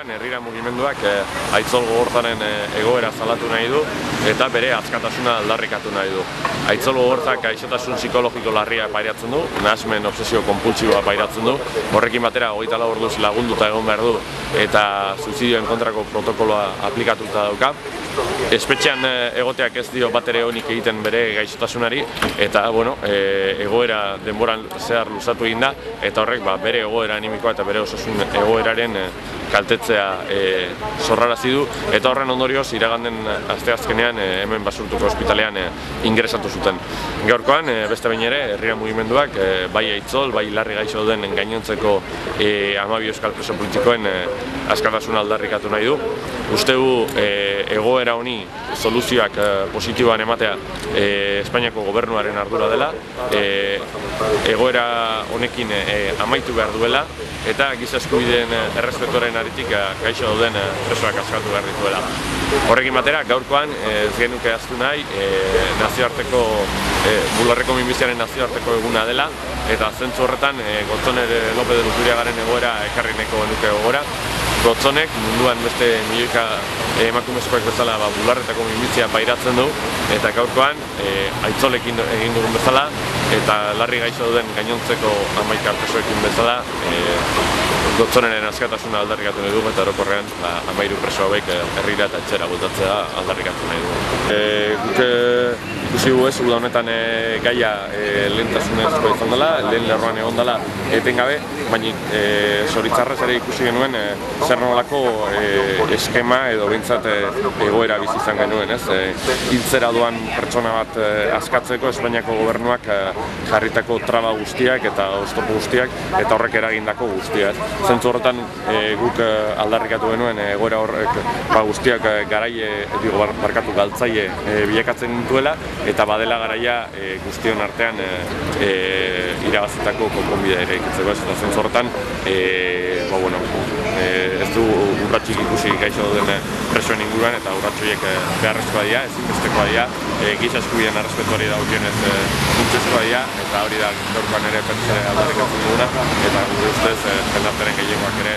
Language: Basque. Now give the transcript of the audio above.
gaurkoan herrira mugimenduak Aitzol Gogorzaren egoera salatu nahi du eta bere askatasuna aldarrikatu nahi du. Aitzol Gogorzak gaixotasun psikologiko larria pairatzen du, nahasmen obsesio konpultsiboa pairatzen du, horrekin batera 24 orduz lagunduta egon behar du eta suizidioen kontrako protokoloa aplikatuta dauka. Espetxean egoteak ez dio batere onik egiten bere gaixotasunari eta egoera denboran zehar luzatu egin da eta horrek bere egoera animikoa eta bere osasun egoeraren kaltetzea sorrarazi du eta horren ondorioz iraganden asteazkenean hemen Basurtuko ospitalean ingresatu zuten. Gaurkoan beste behin ere herrira mugimenduak bai Aitzol, bai larri gaixo den gainontzeko 12 euskal preso politikoen askatasuna aldarrikatu nahi du. Uste du egoera honi soluzioak positiboan ematea Espainiako gobernuaren ardura dela, egoera honekin amaitu behar duela eta giza eskubideen errespetuaren aritik gaixo dauden presoak askatu behar dituela. Horrekin batera, gaurkoan ez genuke ahaztu nahi nazioarteko bularreko minbiziaren nazioarteko eguna dela eta zentzu horretan Gotzone López de Luzuriagaren egoera ekarri nahiko genuke gogora. Gotzonek munduan beste milioika emakumezkoak bezala bularretako minbizia pairatzen du eta gaurkoan Aitzolekin egin dugun bezala eta larri gaixo duen gainontzeko 11 presoekin bezala Gotzoneren askatasuna aldarrikatu nahi dugu eta orokorrean 13 preso hauek herrira eta etxera bueltatzea aldarrikatu nahi dugu. Guk ikusi dugu ez, uda honetan gaia lehentasunezko izan dela, lehen lerroan egon dela etengabe, baina zoritzarrez ere ikusi genuen zer nolako eskema edo behintzat egoera bizi izan genuen, ez? Hiltzera doan pertsona bat askatzeko Espainiako gobernuak jarritako traba guztiak eta oztopo guztiak eta horrek eragindako guztia, ez? Zentzu horretan guk aldarrikatu genuen egoera horrek guztiak galtzaile bilakatzen duela eta badela garaia guztion artean irabazitako konponbidea ere ikitzeko, ez? Eta zentzu horretan ez du urratxik ikusi gaixo den presoen inguruan eta urratxoiek beharrezkoa dira, ezinbestekoa dira, giza eskubideen errespetuari dagokionez funtsezkoa dira eta hori da gaurkoan ere aldarrikatzen duguna eta gure ustez jendartearen gehiengoak ere